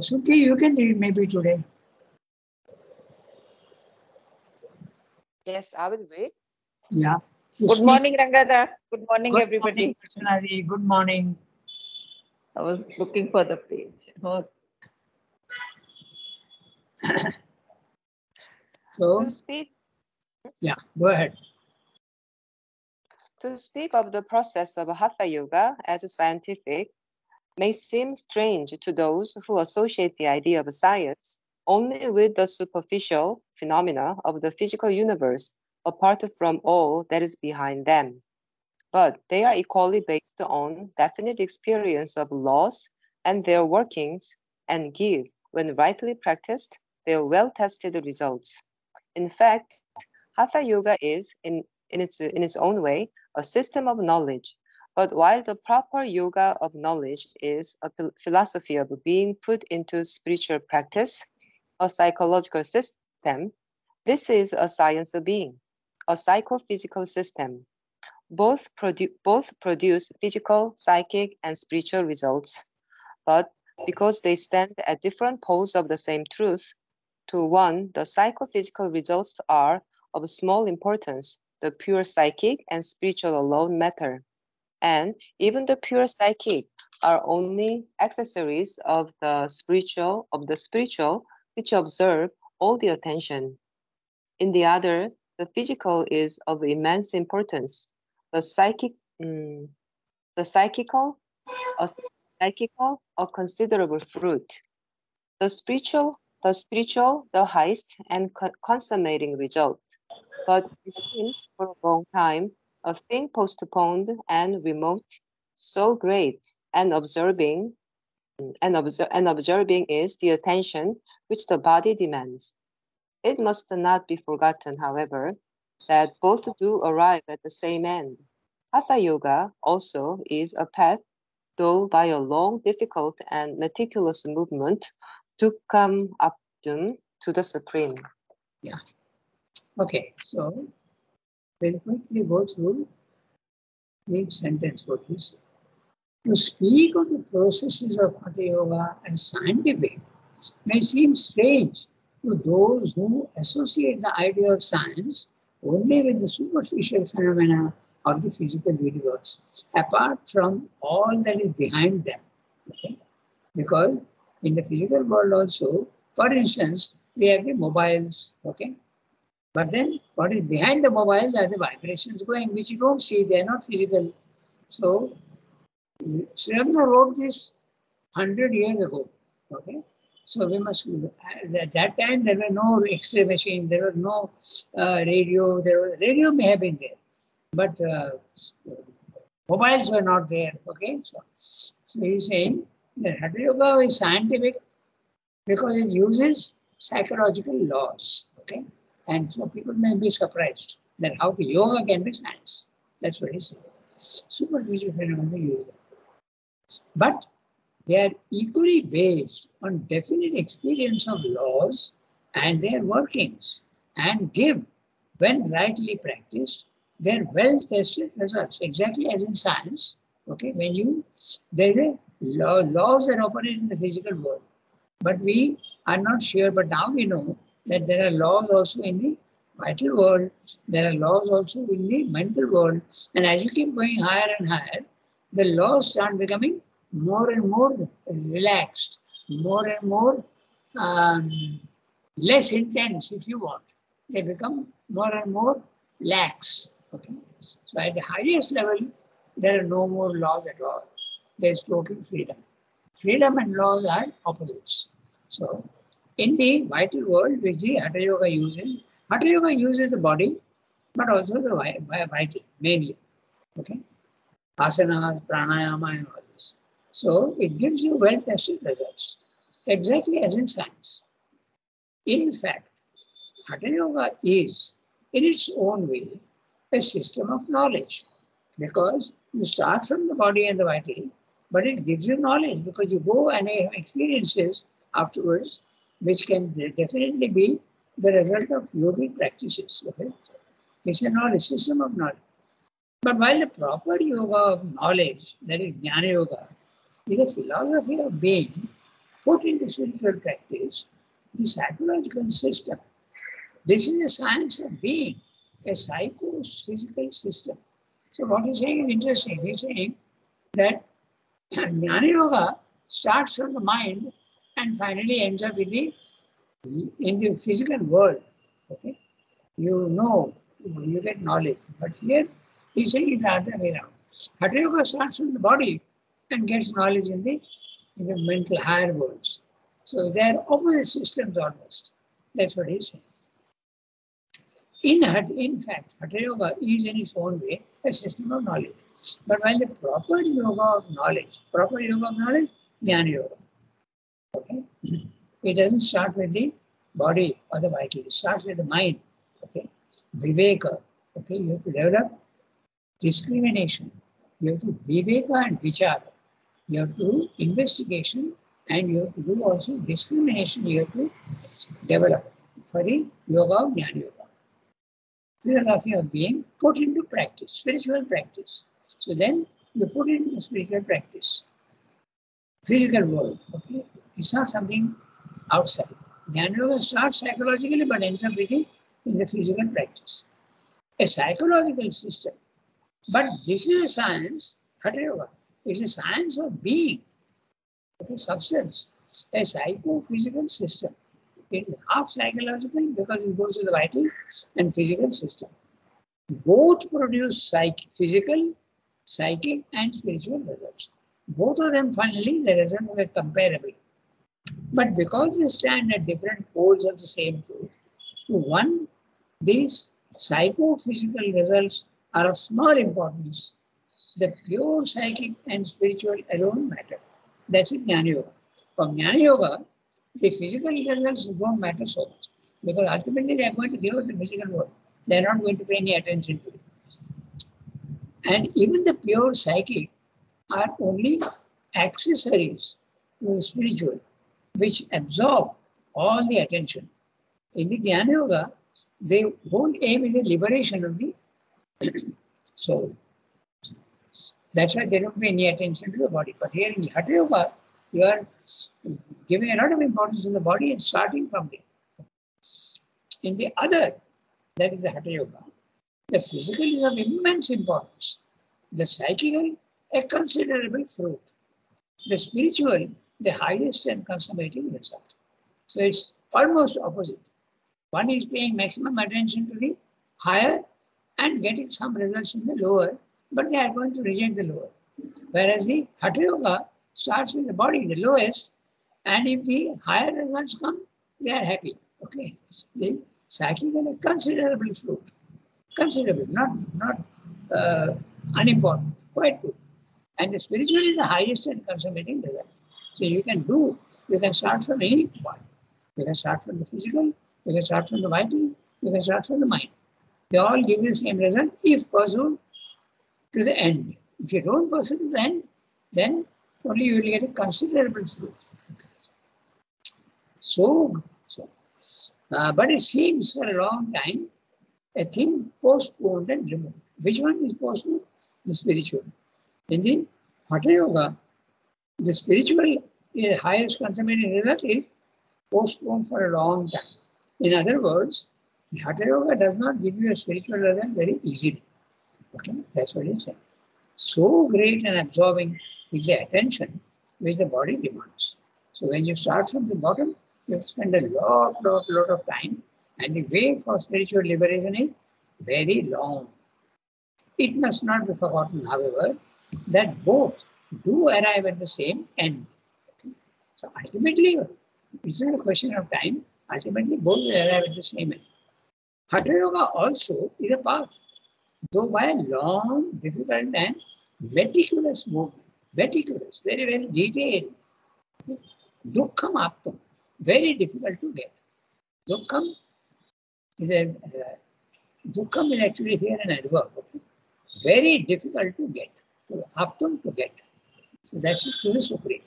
So, Suki, you can read maybe today. Yes, I will read. Yeah. Good morning, Rangada. Good morning, Good everybody. morning, Archana. Good morning. I was looking for the page. Oh, So, To speak yeah, go ahead. to speak of the process of Hatha Yoga as a scientific may seem strange to those who associate the idea of science only with the superficial phenomena of the physical universe, apart from all that is behind them. But they are equally based on definite experience of laws and their workings, and give, when rightly practiced, their well-tested results. In fact, Hatha Yoga is, in its own way, a system of knowledge. But while the proper yoga of knowledge is a philosophy of being put into spiritual practice, a psychological system, this is a science of being, a psychophysical system. Both produce physical, psychic, and spiritual results, but because they stand at different poles of the same truth, to one, the psychophysical results are of small importance. The pure psychic and spiritual alone matter. And even the pure psychic are only accessories of the spiritual, which observe all the attention. In the other, the physical is of immense importance. The psychic, mm, the a, psychical, a considerable fruit. The spiritual, the highest and consummating result. But it seems for a long time a thing postponed and remote, so great and observing is the attention which the body demands. It must not be forgotten, however, that both do arrive at the same end. Hatha Yoga also is a path, though by a long, difficult, and meticulous movement, to come up to the Supreme. Yeah. Okay. So, we'll quickly go through each sentence what we say. To speak of the processes of Hatha Yoga as scientific may seem strange to those who associate the idea of science only with the superficial phenomena of the physical universe, apart from all that is behind them. Okay? Because in the physical world also, for instance, we have the mobiles, okay? But then what is behind the mobiles are the vibrations going, which you don't see, they are not physical. So Sri Aurobindo wrote this 100 years ago. Okay, so we must. At that time, there were no X-ray machine. There was no radio. Radio may have been there, but mobiles were not there. Okay, so he's saying that Hatha Yoga is scientific because it uses psychological laws. Okay, and so people may be surprised that how the yoga can be science. That's what he said. Superficial phenomena use it. But they are equally based on definite experience of laws and their workings, and give, when rightly practiced, their well-tested results. Exactly as in science, okay, there's a laws that operate in the physical world, but we are not sure. But now we know that there are laws also in the vital world, there are laws also in the mental world, and as you keep going higher and higher, the laws start becoming more and more relaxed, more and more less intense, if you want. They become more and more lax. Okay. So at the highest level, there are no more laws at all. There's total freedom. Freedom and laws are opposites. So in the vital world, which the Hatha Yoga uses the body, but also the vital, mainly. Okay. Asanas, pranayama, and all this. So it gives you well-tested results, exactly as in science. In fact, Hatha Yoga is, in its own way, a system of knowledge, because you start from the body and the vital, but it gives you knowledge because you go and have experiences afterwards, which can definitely be the result of yogic practices. Okay? It's a knowledge, system of knowledge. But while the proper yoga of knowledge, that is Jnana Yoga, is a philosophy of being, put into spiritual practice the psychological system. This is the science of being, a psycho-physical system. So what he's saying is interesting. He's saying that Jnana Yoga starts from the mind and finally ends up in the physical world. Okay, you know, you get knowledge. But here he's saying it's the other way around. Hatha Yoga starts from the body and gets knowledge in the mental higher worlds. So they are opposite systems almost. That's what he's saying. In fact, Hatha Yoga is in its own way a system of knowledge. But while the proper yoga of knowledge, Jnana Yoga. Okay? It doesn't start with the body or the vital. It starts with the mind. Okay? Viveka. Okay? You have to develop discrimination. You have to viveka and vichara. You have to do investigation and you have to do also discrimination. You have to develop for the yoga of Jnana Yoga. Philosophy of being put into practice, spiritual practice. So then you put it into spiritual practice. Physical world, okay? It's not something outside. Jnana Yoga starts psychologically but ends up in the physical practice. A psychological system. But this is a science, Hatha Yoga. It's a science of being, okay, substance, a psycho-physical system. It is half psychological because it goes to the vital and physical system. Both produce physical, psychic, and spiritual results. Both of them finally, the results were comparable. But because they stand at different poles of the same truth, to one, these psycho-physical results are of small importance. The pure psychic and spiritual alone matter. That's it, Jnana Yoga. From Jnana Yoga, the physical results don't matter so much because ultimately they are going to give us the physical world. They are not going to pay any attention to it. And even the pure psychic are only accessories to the spiritual, which absorb all the attention. In the Jnana Yoga, the whole aim is the liberation of the soul. That's why they don't pay any attention to the body. But here in Hatha Yoga, you are giving a lot of importance to the body and starting from there. In the other, that is the Hatha Yoga, the physical is of immense importance. The psychical, a considerable fruit. The spiritual, the highest and consummating result. So it's almost opposite. One is paying maximum attention to the higher and getting some results in the lower, but they are going to reject the lower. Whereas the Hatha Yoga starts with the body, the lowest, and if the higher results come, they are happy. Okay. The psychical is considerable fruit. Considerable, not unimportant, quite good. And the spiritual is the highest and consummating result. So you can start from any point. You can start from the physical, you can start from the vital, you can start from the mind. They all give you the same result if pursued to the end. If you don't pursue to the end, then only you will get a considerable fruit. But it seems for a long time a thing postponed and removed. Which one is postponed? The spiritual. In the Hatha Yoga, the spiritual highest consummating result is postponed for a long time. In other words, the Hatha Yoga does not give you a spiritual result very easily. Okay? That's what it says. So great and absorbing is the attention which the body demands. So when you start from the bottom, you spend a lot of time, and the way for spiritual liberation is very long. It must not be forgotten, however, that both do arrive at the same end. Okay? So ultimately, it's not a question of time. Ultimately, both will arrive at the same end. Hatha Yoga also is a path, though by a long, difficult and meticulous movement. Meticulous, very, very detailed. Dukkham aptam, very difficult to get. Dukkham is actually here an adverb. Okay? Very difficult to get. Aptam to get. So that's it to the Supreme.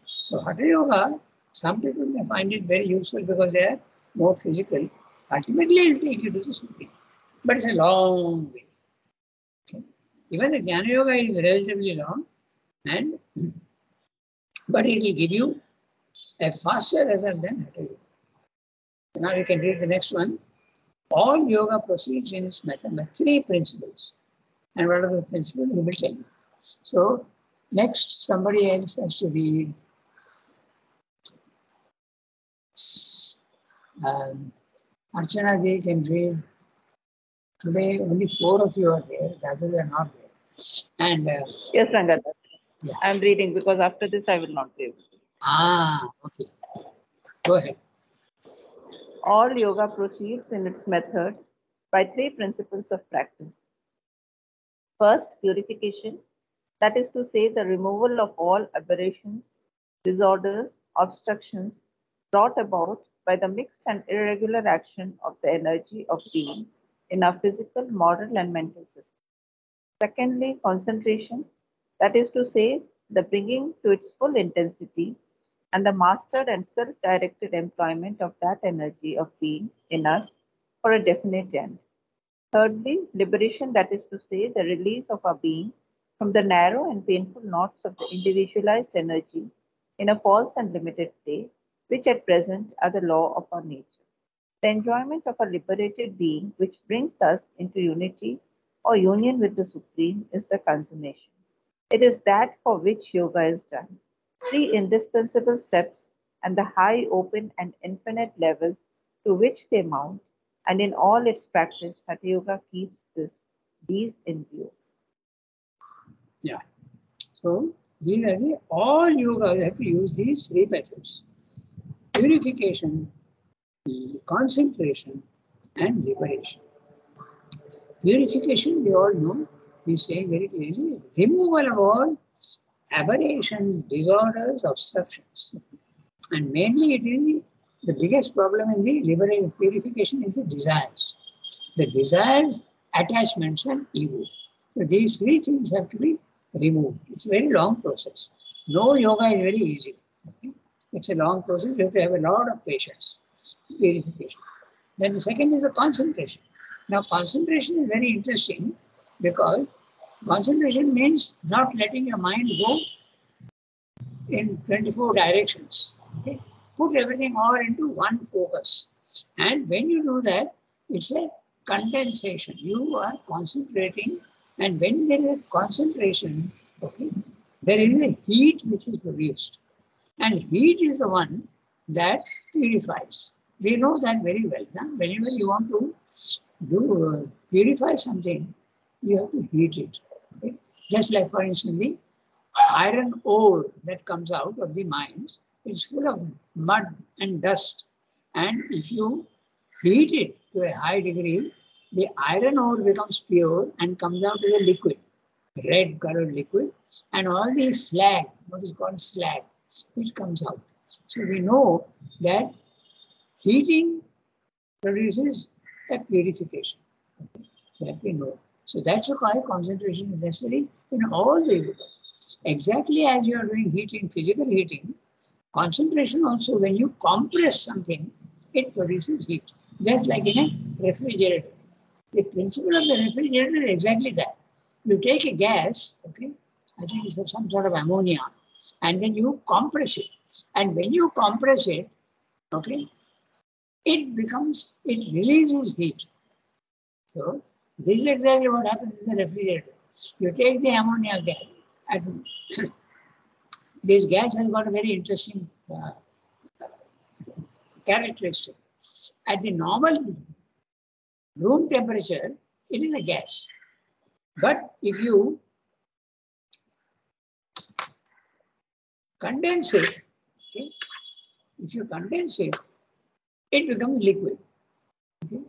So Hatha Yoga, some people may find it very useful because they are more physical. Ultimately, it will take you to the Supreme. But it's a long way. Okay? Even the Jnana Yoga is relatively long, but it will give you a faster result than Hatha Yoga. Now you can read the next one. All yoga proceeds in its method by 3 principles. And what are the principles? He will tell you. So, next, somebody else has to read. Archana Ji can read. Today, only 4 of you are there. The others are not there. And Yes, Rangada. yeah. I'm reading because after this I will not be able to. Okay. Go ahead. All yoga proceeds in its method by 3 principles of practice. First, purification, that is to say, the removal of all aberrations, disorders, obstructions brought about by the mixed and irregular action of the energy of being in our physical, moral, and mental system. Secondly, concentration, that is to say, the bringing to its full intensity and the mastered and self-directed employment of that energy of being in us for a definite end. Thirdly, liberation, that is to say, the release of our being from the narrow and painful knots of the individualized energy in a false and limited play, which at present are the law of our nature. The enjoyment of a liberated being, which brings us into unity or union with the Supreme, is the consummation. It is that for which yoga is done. 3 indispensable steps and the high, open, and infinite levels to which they mount, and in all its practice, Hatha Yoga keeps these in view. Yeah. So, these are all yoga have to use these 3 methods. Purification, concentration, and liberation. Purification, we all know, we say very clearly, removal of all aberrations, disorders, obstructions. And mainly it is the biggest problem in the liberation, purification is the desires. The desires, attachments, and ego. So these 3 things have to be removed. It's a very long process. No yoga is very easy. Okay? It's a long process. You have to have a lot of patience. Purification. Then the second is the concentration. Now concentration is very interesting because concentration means not letting your mind go in 24 directions. Okay? Put everything all into one focus. And when you do that, it's a condensation. You are concentrating, and when there is a concentration, okay, there is a heat which is produced. And heat is the one that purifies. We know that very well. Huh? Whenever you want to purify something, you have to heat it. Okay? Just like, for instance, the iron ore that comes out of the mines is full of mud and dust. And if you heat it to a high degree, the iron ore becomes pure and comes out as a liquid, red colored liquid. And all the slag, what is called slag, it comes out. So we know that heating produces a purification. Okay? That we know. So that's why concentration is necessary in all the yogas. Exactly as you are doing heating, physical heating, concentration also, when you compress something, it produces heat. Just like in a refrigerator. The principle of the refrigerator is exactly that. You take a gas, okay, I think it's some sort of ammonia, and then you compress it. And when you compress it, okay, it releases heat. So this is exactly what happens in the refrigerator. You take the ammonia gas, and this gas has got a very interesting characteristic. At the normal room temperature, it is a gas. But if you condense it, okay, it becomes liquid. Okay?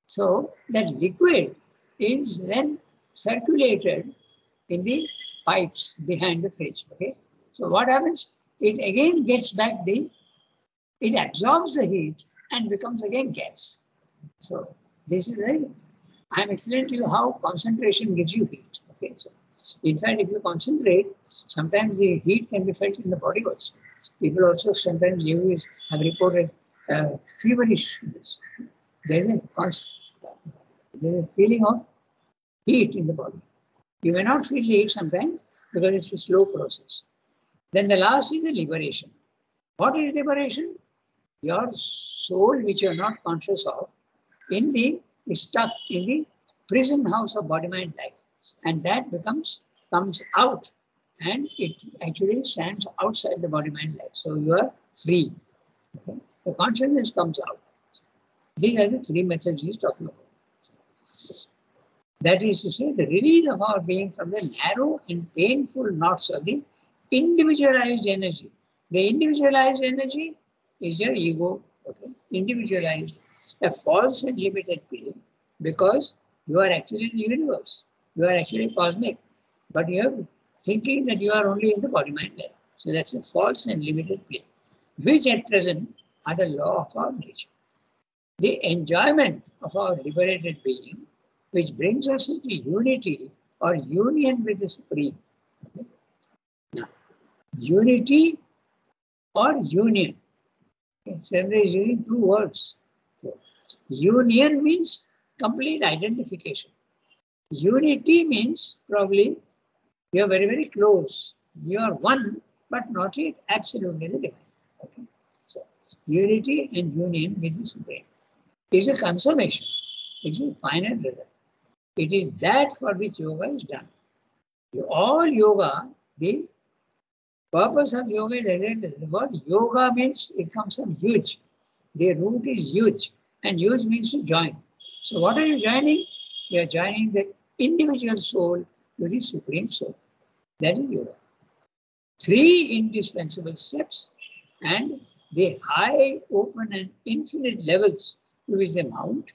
So that liquid is then circulated in the pipes behind the fridge. Okay? So what happens? It again gets back it absorbs the heat and becomes again gas. So this is I'm explaining to you how concentration gives you heat. Okay, so in fact, if you concentrate, sometimes the heat can be felt in the body also. People also sometimes have reported feverishness. There's a feeling of heat in the body. You may not feel the heat sometimes because it's a slow process. Then the last is the liberation. What is liberation? Your soul, which you are not conscious of, is stuck in the prison house of body, mind, life. And that comes out, and it actually stands outside the body, mind, life. So you are free. Okay? The consciousness comes out. These are the three methods he is talking about. That is to say, the release of our being from the narrow and painful knots of the individualized energy. The individualized energy is your ego, okay? Individualized, a false and limited feeling, because you are actually in the universe. You are actually cosmic, but you are thinking that you are only in the body, mind, life. So that's a false and limited feeling, which at present are the law of our nature. The enjoyment of our liberated being, which brings us into unity or union with the Supreme. Okay? Now, unity or union. Okay, somebody is using two words. So, union means complete identification. Unity means probably you are very, very close. You are one, but not yet absolutely the divine. Okay? So, unity and union with the Supreme is a consummation. It is a final result. It is that for which yoga is done. All yoga, the purpose of yoga is related. The word yoga means it comes from huge. The root is huge, and huge means to join. So what are you joining? You are joining the individual soul to the Supreme Soul. That is yoga. Three indispensable steps and the high, open and infinite levels to which they mount.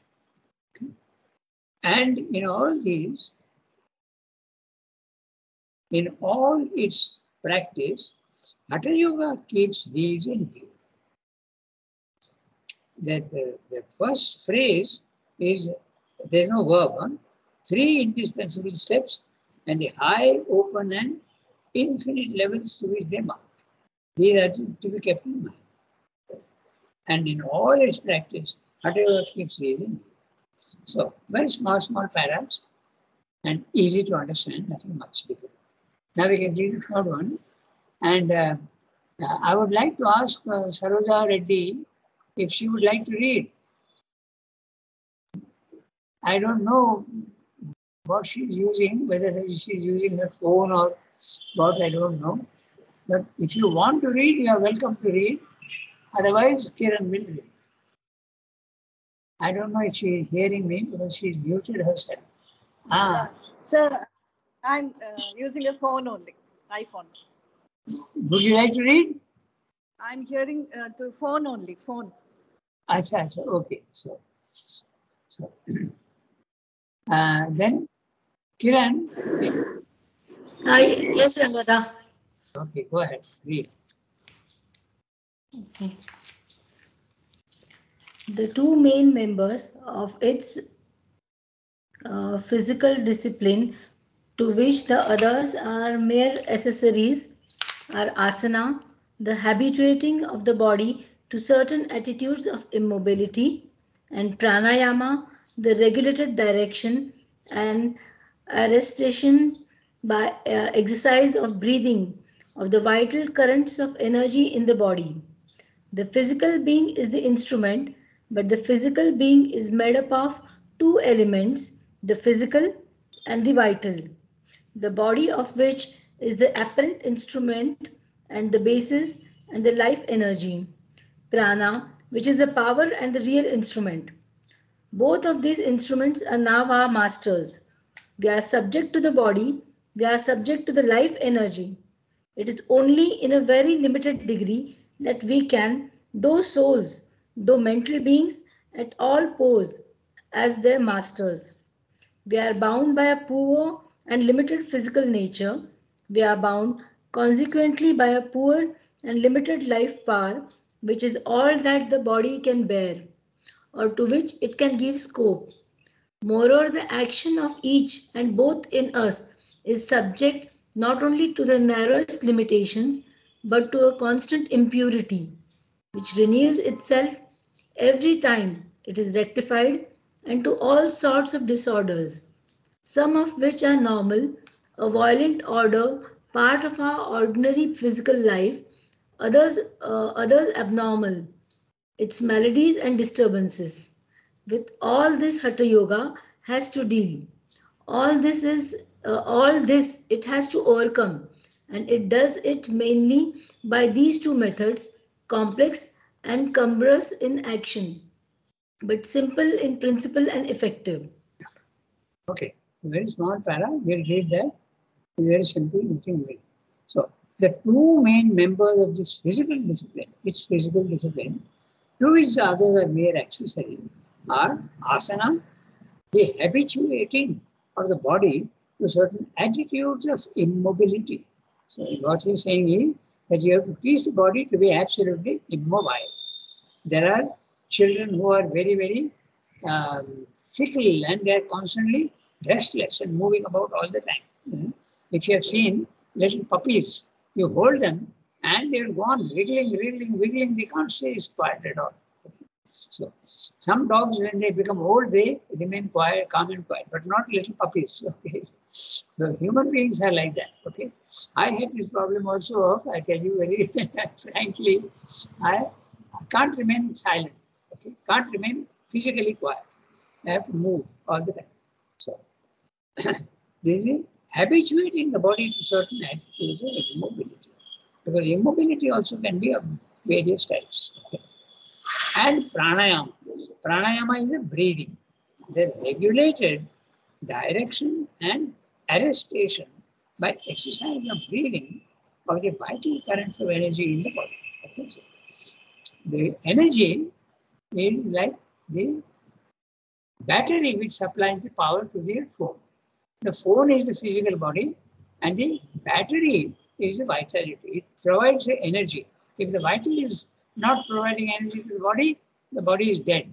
And in all its practice, Hatha Yoga keeps these in view. That the first phrase is, there's no verb, huh? Three indispensable steps and the high, open and infinite levels to which they mount. These are to be kept in mind. And in all its practice, Hatha Yoga keeps these in view. So, very small paras and easy to understand, nothing much difficult. Now we can read the third one. And I would like to ask Saroja Reddy if she would like to read. I don't know what she's using, whether she's using her phone or what, I don't know. But if you want to read, you are welcome to read. Otherwise, Kiran will read. I don't know if she is hearing me because she's muted herself. Sir, I'm using a phone only, iPhone. Would you like to read? I'm hearing through phone only, phone. Acha, okay. So then, Kiran. Yes, Rangada. Okay, go ahead, read. Okay. The two main members of its physical discipline, to which the others are mere accessories, are asana, the habituating of the body to certain attitudes of immobility, and pranayama, the regulated direction and arrestation by exercise of breathing of the vital currents of energy in the body. The physical being is the instrument, but the physical being is made up of two elements, the physical and the vital, the body of which is the apparent instrument and the basis and the life energy, prana, which is the power and the real instrument. Both of these instruments are now our masters. We are subject to the body, we are subject to the life energy. It is only in a very limited degree that we can, though souls, though mental beings, at all pose as their masters. We are bound by a poor and limited physical nature. We are bound consequently by a poor and limited life power, which is all that the body can bear, or to which it can give scope. Moreover, the action of each and both in us is subject not only to the narrowest limitations, but to a constant impurity, which renews itself every time it is rectified, and to all sorts of disorders, some of which are normal, a violent order, part of our ordinary physical life, others abnormal, its maladies and disturbances. With all this, Hatha Yoga has to deal. All this it has to overcome, and it does it mainly by these two methods, complex and cumbrous in action, but simple in principle and effective. Okay, very small para, we'll read that. Very simple, nothing very. So, the two main members of this physical discipline, its physical discipline, to which the others are mere accessory, are asana, the habituating of the body to certain attitudes of immobility. So, what he's saying is that you have to teach the body to be absolutely immobile. There are children who are very, very fickle, and they are constantly restless and moving about all the time. If you have seen little puppies, you hold them and they will go on wiggling, wiggling. They can't stay quiet at all. So some dogs, when they become old, they remain quiet, calm and quiet, but not little puppies. Okay. So human beings are like that. Okay. I had this problem also of, I tell you very frankly, I can't remain silent. Okay. Can't remain physically quiet. I have to move all the time. So this is habituating the body to certain attitudes of immobility. Because immobility also can be of various types. Okay. And pranayama. Pranayama is a breathing. The regulated direction and arrestation by exercise of breathing of the vital currents of energy in the body. Okay. So the energy is like the battery which supplies the power to the phone. The phone is the physical body and the battery is the vitality. It provides the energy. If the vital is not providing energy to the body is dead.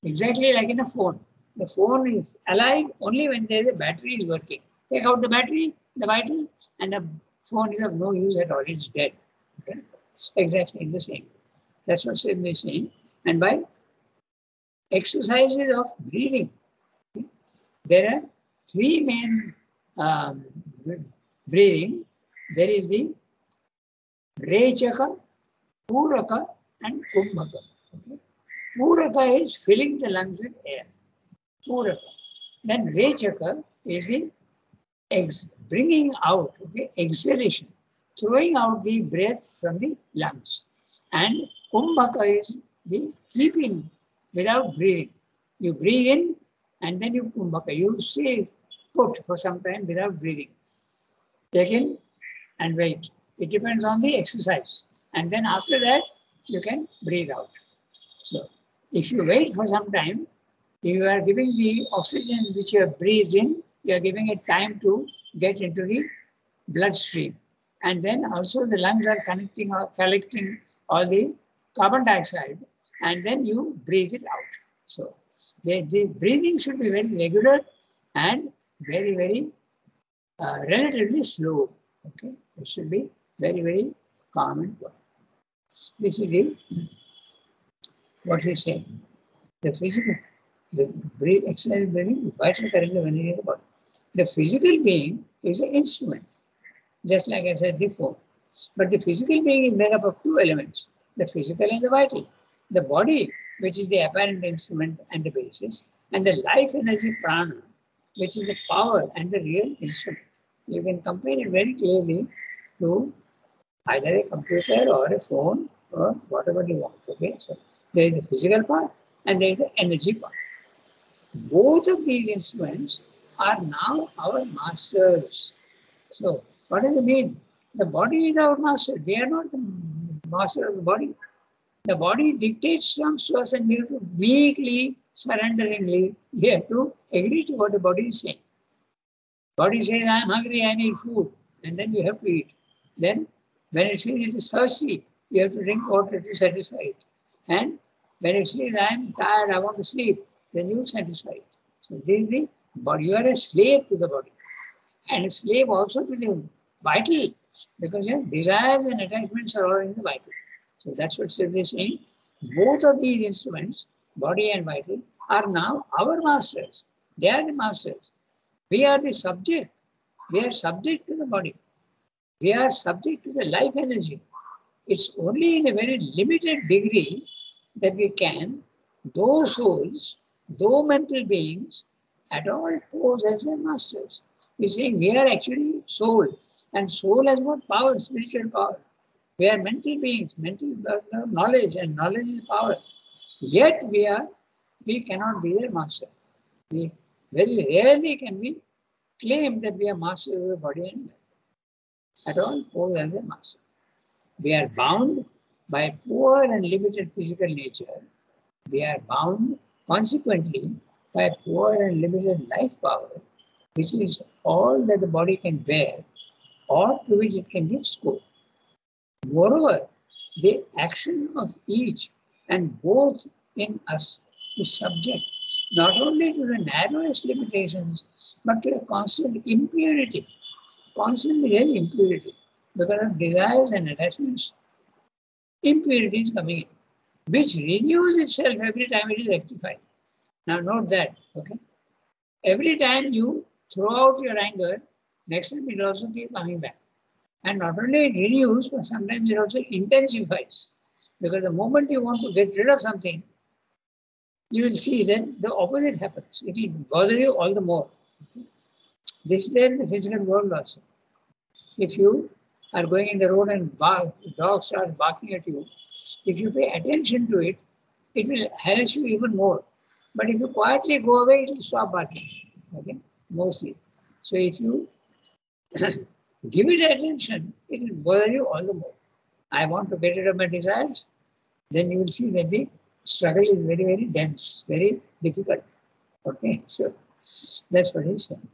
Exactly like in a phone. The phone is alive only when there is a battery is working. Take out the battery, the vital, and the phone is of no use at all. It's dead. Okay? It's exactly the same. That's what Sid is saying. And by exercises of breathing, there are three main breathing. There is the Rechaka, Puraka, and Kumbhaka. Okay? Puraka is filling the lungs with air. Puraka. Then Rechaka is the bringing out, okay, exhalation, throwing out the breath from the lungs. And Kumbhaka is the keeping without breathing. You breathe in and then you Kumbhaka. You stay put for some time without breathing. Take in and wait. It depends on the exercise. And then after that, you can breathe out. So if you wait for some time, you are giving the oxygen which you have breathed in, you are giving it time to get into the bloodstream. And then also the lungs are collecting all the carbon dioxide, and then you breathe it out. So the breathing should be very regular and very, very relatively slow. Okay, it should be very, very calm and quiet. This is what we say. The physical, the exercise breathing, vital current of energy in the body. The physical being is an instrument, just like I said before. But the physical being is made up of two elements, the physical and the vital. The body, which is the apparent instrument and the basis, and the life energy prana, which is the power and the real instrument. You can compare it very clearly to either a computer or a phone or whatever you want. Okay, so there is the physical part and there is the energy part. Both of these instruments are now our masters. So what does it mean? The body is our master. We are not the master of the body. The body dictates terms to us and we have to meekly, surrenderingly, we have to agree to what the body is saying. Body says, I am hungry, I need food, and then you have to eat. Then when it says it is thirsty, you have to drink water to satisfy it. And when it says, I am tired, I want to sleep, then you satisfy it. So this is the body. You are a slave to the body. And a slave also to the vital, because your desires and attachments are all in the vital. So that's what Siddha is saying. Both of these instruments, body and vital, are now our masters. They are the masters. We are the subject. We are subject to the body. We are subject to the life energy. It's only in a very limited degree that we can, though souls, though mental beings, at all pose as their masters. We're saying we are actually soul, and soul has got power, spiritual power. We are mental beings, mental knowledge, and knowledge is power. Yet we cannot be their master. We very rarely can we claim that we are masters of the body and mind. At all pose as a master. We are bound by poor and limited physical nature. We are bound, consequently, by poor and limited life power, which is all that the body can bear or to which it can give scope. Moreover, the action of each and both in us is subject not only to the narrowest limitations, but to a constant impurity. Constantly there is impurity. Because of desires and attachments, impurity is coming in, which renews itself every time it is rectified. Now note that, okay? Every time you throw out your anger, next time it also keeps coming back. And not only it renews, but sometimes it also intensifies. Because the moment you want to get rid of something, you will see then the opposite happens. It will bother you all the more. Okay? This is there in the physical world also. If you are going in the road and dog starts barking at you, if you pay attention to it, it will harass you even more. But if you quietly go away, it will stop barking. Okay, mostly. So if you give it attention, it will bother you all the more. I want to get rid of my desires, then you will see that the struggle is very, very dense, very difficult. Okay, so that's what he's saying.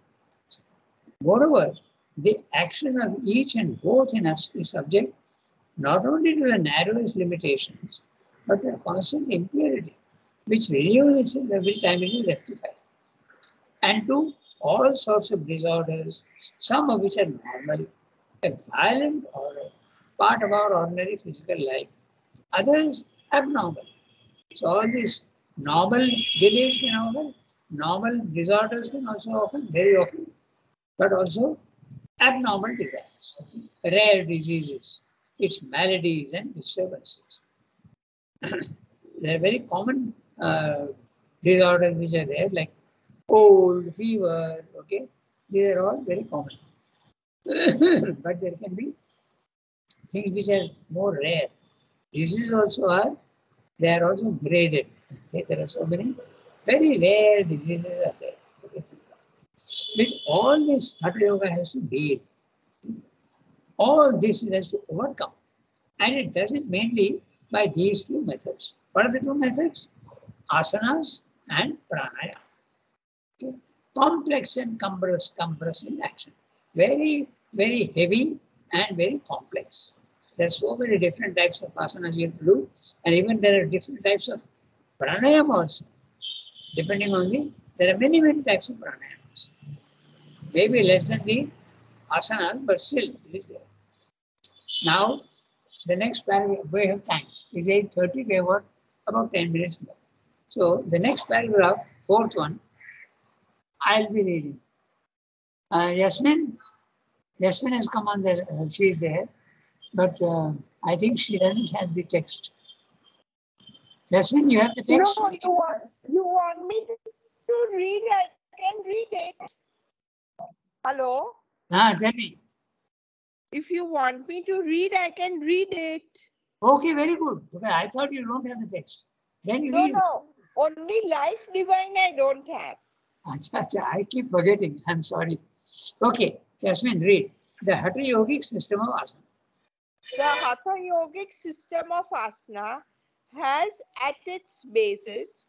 Moreover, the action of each and both in us is subject not only to the narrowest limitations, but to a constant impurity, which renews itself every time it is rectified, and to all sorts of disorders, some of which are normal, a violent order, part of our ordinary physical life, others abnormal. So all these normal delays can occur, normal disorders can also occur very often, but also abnormal desires, okay? Rare diseases, its maladies and disturbances. There are very common disorders which are there, like cold, fever, okay? These are all very common. But there can be things which are more rare. Diseases also are, they are also graded. Okay? There are so many very rare diseases are there. Okay? With all this, Hatha Yoga has to deal. All this it has to overcome. And it does it mainly by these two methods. What are the two methods? Asanas and pranayama. Okay. Complex and cumbrous in action. Very, very heavy and very complex. There are so many different types of asanas you have to do. And even there are different types of pranayama also. Depending on there are many, many types of pranayamas. Maybe less than the asanas, but still it is there. Now, the next paragraph, we have time. It's 8:30, we have got about 10 minutes more. So, the next paragraph, fourth one, I'll be reading. Yasmin has come on there, she is there, but I think she doesn't have the text. Yasmin, you have the text? No, you want me to read? I can read it. Hello? Tell me. If you want me to read, I can read it. Okay, very good. Okay, I thought you don't have the text. Then you read. No. Only Life Divine I don't have. I keep forgetting. I'm sorry. Okay, Yasmin, read. The Hatha Yogic system of asana. The Hatha Yogic system of asana has at its basis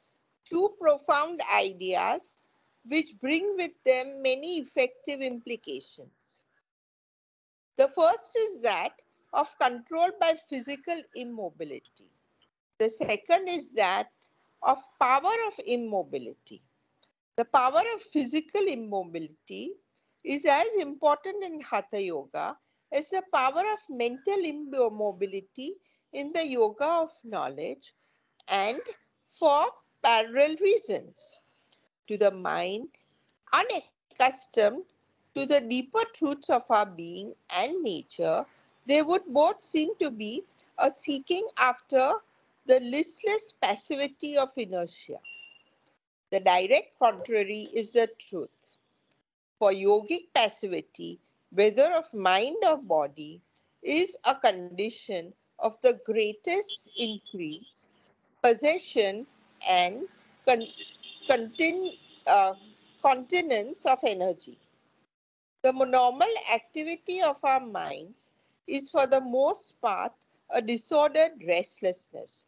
two profound ideas which bring with them many effective implications. The first is that of control by physical immobility. The second is that of power of immobility. The power of physical immobility is as important in Hatha Yoga as the power of mental immobility in the yoga of knowledge, and for parallel reasons. To the mind unaccustomed to the deeper truths of our being and nature, they would both seem to be a seeking after the listless passivity of inertia. The direct contrary is the truth. For yogic passivity, whether of mind or body, is a condition of the greatest increase, possession, and con- contin- uh, continence of energy. The normal activity of our minds is for the most part a disordered restlessness,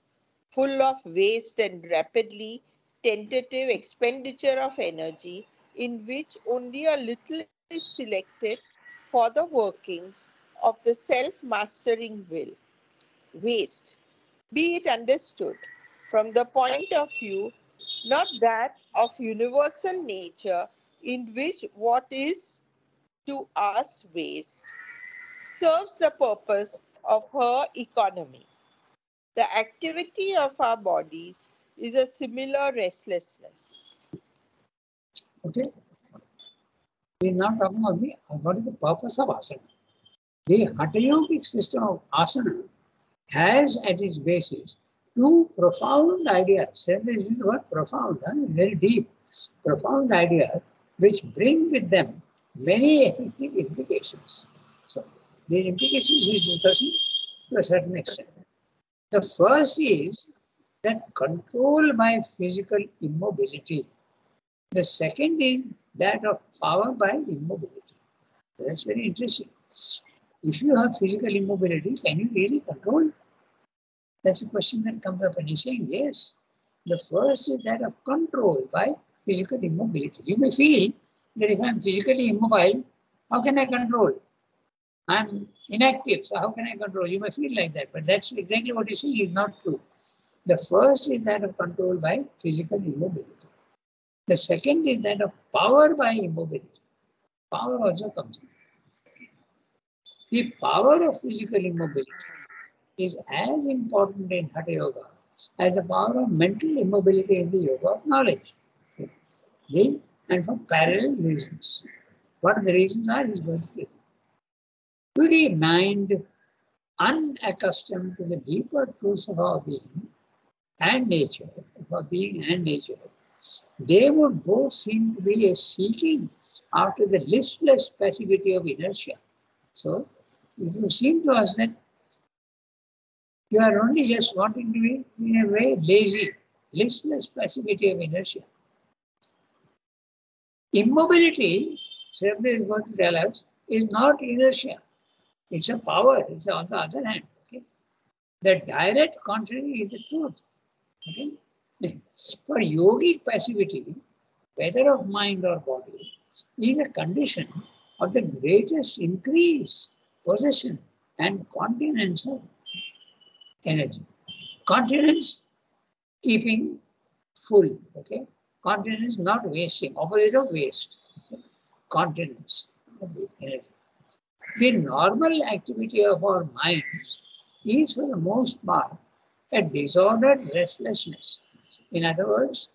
full of waste and rapidly tentative expenditure of energy, in which only a little is selected for the workings of the self-mastering will. Waste, be it understood from the point of view not that of universal nature, in which what is to us waste serves the purpose of her economy. The activity of our bodies is a similar restlessness. Okay. We're not talking about what is the purpose of asana. The Hatha Yogic system of asana has at its basis two profound ideas. This is the word profound, very deep, profound ideas which bring with them many effective implications. So, the implications is discussing to a certain extent. The first is that control by physical immobility. The second is that of power by immobility. That's very interesting. If you have physical immobility, can you really control it? That's a question that comes up, and he's saying yes. The first is that of control by physical immobility. You may feel that if I'm physically immobile, how can I control? I'm inactive, so how can I control? You may feel like that, but that's exactly what he's saying is not true. The first is that of control by physical immobility. The second is that of power by immobility. Power also comes in. The power of physical immobility is as important in Hatha Yoga as the power of mental immobility in the yoga of knowledge. And for parallel reasons. What the reasons are is going to be. To the mind unaccustomed to the deeper truths of our being and nature, they would both seem to be a seeking after the listless passivity of inertia. So, it would seem to us that you are only just wanting to be, in a way, lazy, listless passivity of inertia. Immobility, Srila is going to tell us, is not inertia. It's a power. It's on the other hand. Okay? The direct contrary is the truth. Okay? For yogic passivity, whether of mind or body, is a condition of the greatest increase, possession, and continence of energy. Continence, keeping full. Okay? Continence, not wasting, opposite of waste. Okay? Continence of energy. The normal activity of our minds is, for the most part, a disordered restlessness. In other words,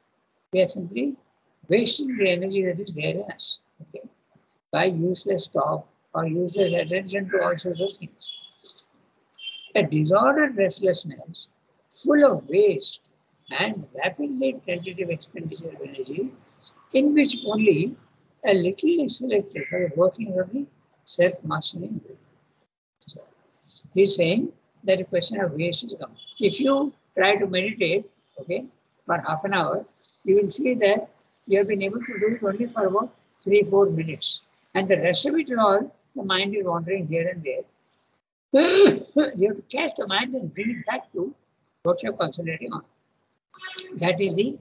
we are simply wasting the energy that is there in us, okay, by useless talk or useless attention to all sorts of things. A disordered restlessness, full of waste and rapidly tentative expenditure of energy, in which only a little is selected for the working of the self-mastering will. So, he's saying that a question of waste is coming. If you try to meditate, okay, for half an hour, you will see that you have been able to do it only for about 3-4 minutes. And the rest of it all, the mind is wandering here and there. You have to catch the mind and bring it back to what you're concentrating on. That is the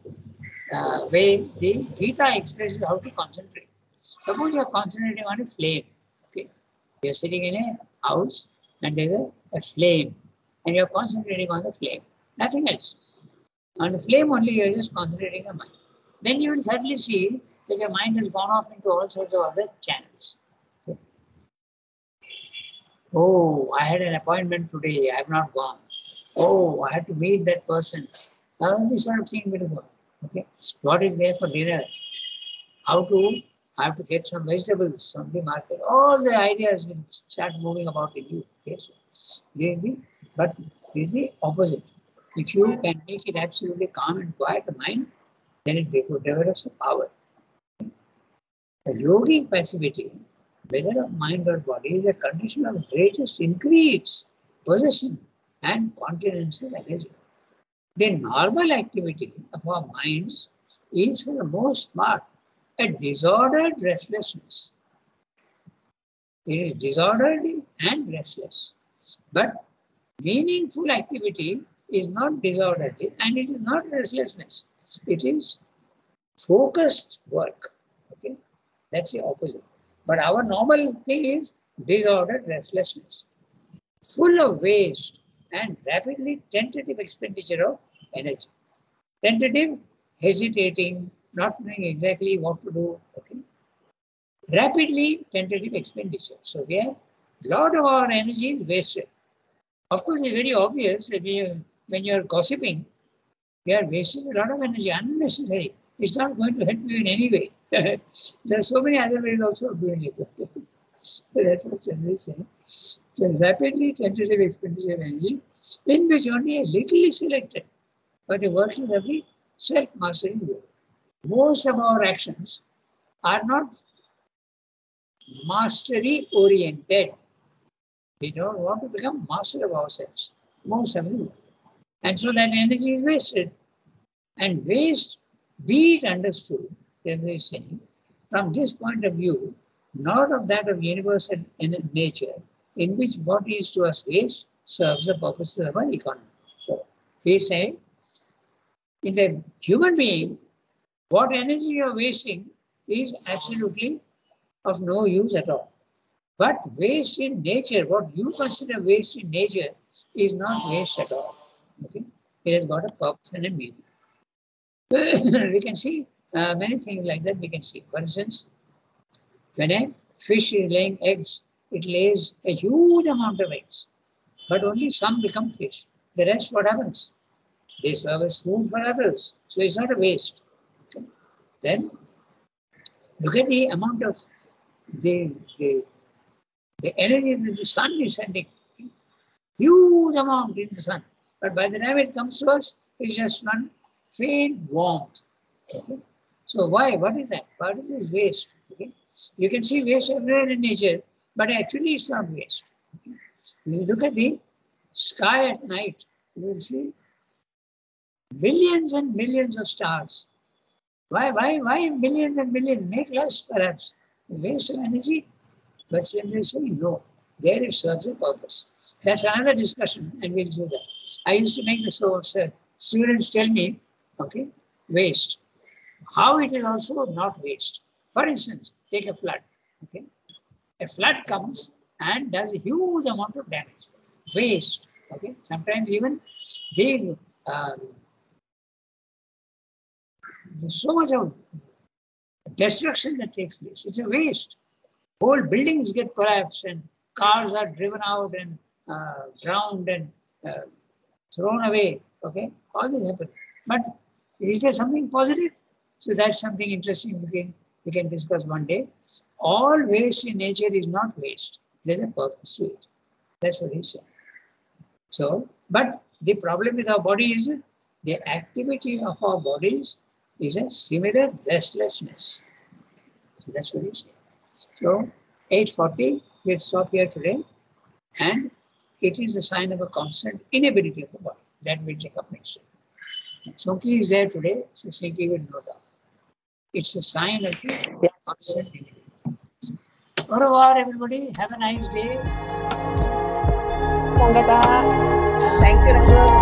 way the Gita expresses how to concentrate. Suppose you're concentrating on a flame. Okay, you're sitting in a house and there's a flame, and you're concentrating on the flame, nothing else. On the flame only, you're just concentrating your mind. Then you will suddenly see that your mind has gone off into all sorts of other channels. Okay. Oh, I had an appointment today, I have not gone. Oh, I had to meet that person. All this sort of thing will go. Okay, what is there for dinner? I have to get some vegetables from the market. All the ideas will start moving about in you. Okay? But is the opposite. If you can make it absolutely calm and quiet the mind, then it develops a power. The yogic passivity, whether of mind or body, is a condition of greatest increase, possession, and continence of energy. The normal activity of our minds is, for the most part, a disordered restlessness. It is disordered and restless. But meaningful activity is not disordered and it is not restlessness. It is focused work. Okay, that's the opposite. But our normal thing is disordered restlessness, full of waste and rapidly tentative expenditure of energy. Tentative, hesitating, not knowing exactly what to do. Okay, rapidly tentative expenditure. So where a lot of our energy is wasted. Of course, it's very obvious that when you're gossiping, you are wasting a lot of energy, unnecessary. It's not going to help you in any way. There are so many other ways also of doing it. So that's what Chandra is saying. So rapidly tentative expenditure of energy, in which only a little is selected for the working of the self-mastering will. Most of our actions are not mastery-oriented. We don't want to become master of ourselves, most of them. And so that energy is wasted. And waste, be it understood, as we say, from this point of view, not of that of universal nature, in which what is to us waste serves the purposes of our economy. So we say, in the human being, what energy you are wasting is absolutely of no use at all. But waste in nature, what you consider waste in nature, is not waste at all. Okay? It has got a purpose and a meaning. We can see many things like that. We can see, for instance, when a fish is laying eggs, it lays a huge amount of eggs, but only some become fish. The rest, what happens? They serve as food for others. So it's not a waste. Okay? Then look at the amount of the energy that the sun is sending. Huge amount in the sun. But by the time it comes to us, it's just one faint warmth. Okay? So why? What is that? What is this waste? Okay? You can see waste everywhere in nature, but actually it's not waste. Okay? When you look at the sky at night, you will see millions and millions of stars. Why millions and millions? Make less, perhaps. Waste of energy. But when they say no, there it serves a purpose. That's another discussion, and we'll do that. I used to make this so students tell me, okay, waste. How it is also not waste. For instance, take a flood. Okay, a flood comes and does a huge amount of damage. Waste. Okay, sometimes even big. There's so much of destruction that takes place. It's a waste. Whole buildings get collapsed and cars are driven out and drowned and thrown away. Okay, all this happens. But is there something positive? So that's something interesting we can discuss one day. All waste in nature is not waste. There's a purpose to it. That's what he said. So, but the problem with our body is the activity of our bodies is a similar restlessness. So that's what he said. So 8:40, we'll stop here today. And it is a sign of a constant inability of the body. That will take up next time. Sonki is there today, so Sonki will know that. It's a sign of the constant inability. Au revoir, everybody. Have a nice day. Thank you, Raghu.